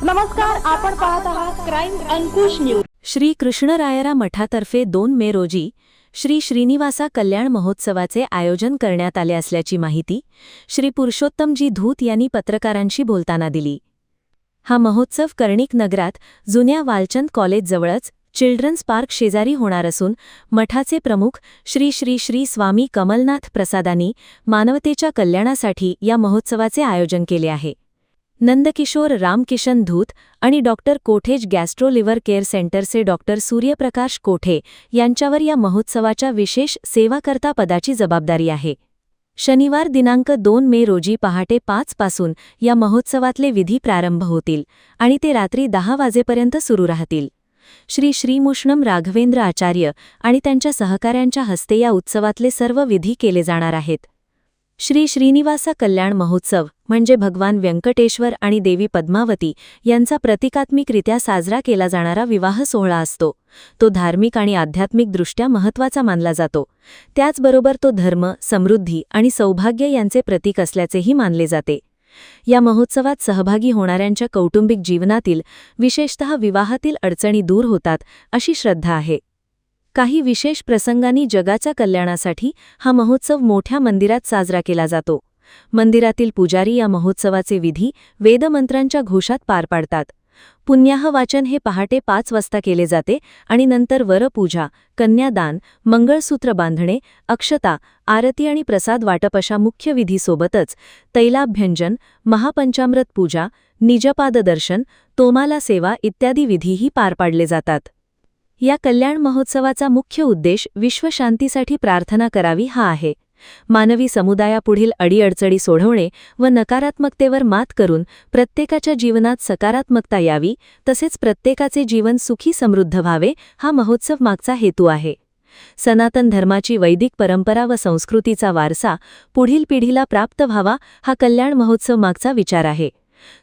नमस्कार, आपण पाहत आहात क्राईम अंकुश न्यूज। श्री कृष्णरायरा मठातर्फे 2 मे रोजी श्री श्रीनिवासा कल्याण महोत्सवाचे आयोजन करण्यात आले असल्याची माहिती श्री पुरुषोत्तमजी धूत यांनी पत्रकारांशी बोलताना दिली। हा महोत्सव कर्णिक नगरात जुन्या वालचंद कॉलेजजवळच चिल्ड्रन्स पार्क शेजारी होणार असून मठाचे प्रमुख श्री श्री श्री स्वामी कमलनाथ प्रसादांनी मानवतेच्या कल्याणासाठी या महोत्सवाचे आयोजन केले आहे। नंदकिशोर रामकिशन धूत आणि डॉक्टर कोठेज गॅस्ट्रो लिव्हर केअर सेंटरचे डॉक्टर सूर्यप्रकाश कोठे यांच्यावर या महोत्सवाच्या विशेष सेवाकर्ता पदाची जबाबदारी आहे। शनिवार दिनांक 2 मे रोजी पहाटे 5 पासून या महोत्सवातले विधी प्रारंभ होतील आणि ते रात्री 10 वाजेपर्यंत सुरू राहतील। श्री श्रीमुष्णम राघवेंद्र आचार्य आणि त्यांच्या सहकाऱ्यांच्या हस्ते या उत्सवातले सर्व विधी केले जाणार आहेत। श्री श्रीनिवासा कल्याण महोत्सव म्हणजे भगवान व्यंकटेश्वर आणि देवी पद्मावती यांचा प्रतिकात्मिकरित्या साजरा केला जाणारा विवाह सोहळा असतो। तो धार्मिक आणि आध्यात्मिकदृष्ट्या महत्त्वाचा मानला जातो। त्याचबरोबर तो धर्म, समृद्धी आणि सौभाग्य यांचे प्रतीक असल्याचेही मानले जाते। या महोत्सवात सहभागी होणाऱ्यांच्या कौटुंबिक जीवनातील विशेषतः विवाहातील अडचणी दूर होतात अशी श्रद्धा आहे। काही विशेष प्रसंगांनी जगाच्या कल्याणासाठी हा महोत्सव मोठ्या मंदिरात साजरा केला जातो। मंदिरातील पुजारी या महोत्सवाचे विधी वेदमंत्रांच्या घोषात पार पाडतात। पुण्याह वाचन हे पहाटे 5 वाजता केले जाते आणि नंतर वरपूजा, कन्यादान, मंगळसूत्र बांधणे, अक्षता, आरती आणि प्रसाद वाटप अशा मुख्य विधीसोबतच तैलाभ्यंजन, महापंचामृत पूजा, निजपाद दर्शन, तोमाला सेवा इत्यादी विधीही पार पाडले जातात। या कल्याण महोत्सवाचा मुख्य उद्देश विश्वशांतीसाठी प्रार्थना करावी हा आहे। मानवी समुदायापुढील अडीअडचणी सोडवणे व नकारात्मकतेवर मात करून प्रत्येकाच्या जीवनात सकारात्मकता यावी तसेच प्रत्येकाचे जीवन सुखी समृद्ध व्हावे हा महोत्सव मागचा हेतू आहे। सनातन धर्माची वैदिक परंपरा व संस्कृतीचा वारसा पुढील पिढीला प्राप्त व्हावा हा कल्याण महोत्सव मागचा विचार आहे।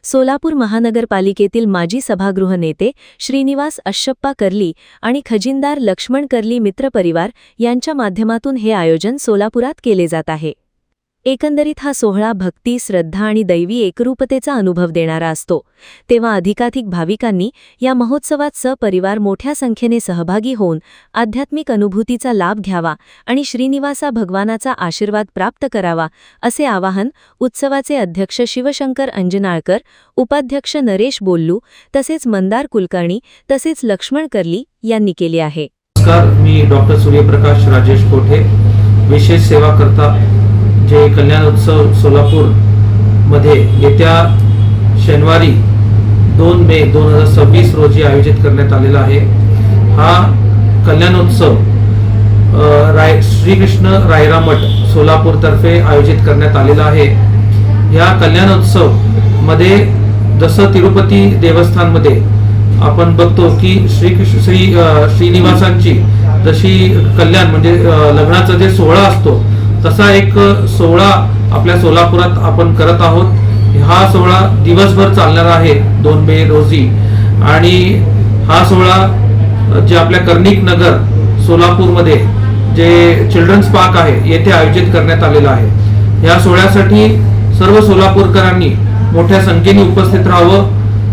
सोलापूर महानगरपालिकेतील माजी सभागृह नेते श्रीनिवास अश्शप्पा कर्ली आणि खजिनदार लक्ष्मण कर्ली मित्रपरिवार यांच्या माध्यमातून हे आयोजन सोलापुरात केले जात आहे। एकंदरीत हा सोहळा भक्ती, श्रद्धा आणि दैवी एकरूपतेचा अनुभव देणारा असतो। तेव्हा अधिकाधिक भाविकांनी या महोत्सवात सपरिवार मोठ्या संख्येने सहभागी होऊन आध्यात्मिक अनुभूतीचा लाभ घ्यावा आणि श्रीनिवासा भगवानाचा आशीर्वाद प्राप्त करावा असे आवाहन उत्सवाचे अध्यक्ष शिवशंकर अंजनाळकर, उपाध्यक्ष नरेश बोल्लू तसेच मंदार कुलकर्णी तसेच लक्ष्मण कर्ली यांनी केले आहे। नमस्कार, मी डॉक्टर सूर्यप्रकाश राजेश कोठे, विशेष सेवाकर्ता, जे कल्याण उत्सव सोलापूर मध्ये येत्या शनिवारी 2 मे 2026 रोजी आयोजित करण्यात आलेला आहे। हा कल्याणोत्सव श्रीकृष्ण रायरा मठ सोलापूर तर्फे आयोजित करण्यात आलेला आहे। या कल्याणोत्सव मध्ये जसं तिरुपती देवस्थानमध्ये आपण बघतो की श्रीनिवासांची जशी कल्याण म्हणजे लग्नाचा जे सोहळा असतो तसा एक सोहळा आपल्या सोलापुरात आपण करत आहोत। हा सोहळा दिवसभर चालणार आहे 2 मे रोजी आणि हा सोहळा जे आपल्या कर्णिक नगर सोलापूरमध्ये जे चिल्ड्रन्स पार्क आहे येथे आयोजित करण्यात आलेला आहे। या सोहळ्यासाठी सर्व सोलापूरकरांनी मोठ्या संख्येने उपस्थित राहावं,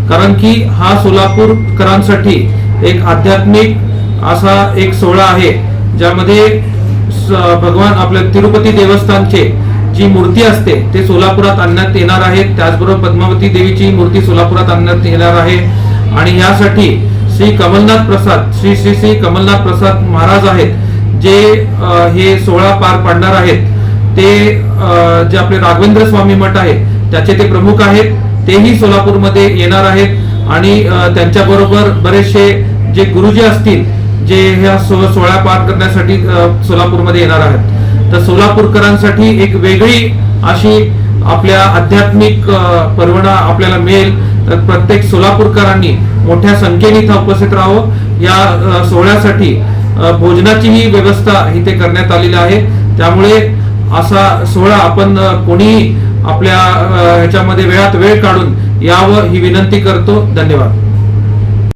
कारण की हा सोलापूरकरांसाठी एक आध्यात्मिक असा एक सोहळा आहे ज्यामध्ये भगवान आपल्या तिरुपती देवस्थानचे जी मूर्ती असते ते सोलापुरात आणण्यात येणार आहे। त्याचबरोबर पद्मावती देवीची मूर्ती सोलापुरात आणण्यात येणार आहे आणि यासाठी श्री कमलनाथ प्रसाद श्री श्री श्री कमलनाथ प्रसाद महाराज आहेत जे हे सोहळा पार पाडणार आहेत। ते जे आपले राघवेंद्र स्वामी मठ आहे त्याचे ते प्रमुख आहेत, तेही सोलापूरमध्ये येणार आहेत आणि त्यांच्याबरोबर बरेचसे जे गुरुजी असतील जे ह्या सोहळा पार करण्यासाठी सोलापूरमध्ये येणार आहेत। तर सोलापूरकरांसाठी एक वेगळी अशी आपल्या आध्यात्मिक पर्वणा आपल्याला मिळेल। तर प्रत्येक सोलापूरकरांनी मोठ्या संख्येने इथं उपस्थित राहावं। या सोहळ्यासाठी भोजनाचीही व्यवस्था इथे करण्यात आलेली आहे, त्यामुळे असा सोहळा आपण कोणीही आपल्या ह्याच्यामध्ये वेळात वेळ काढून यावं ही विनंती करतो। धन्यवाद।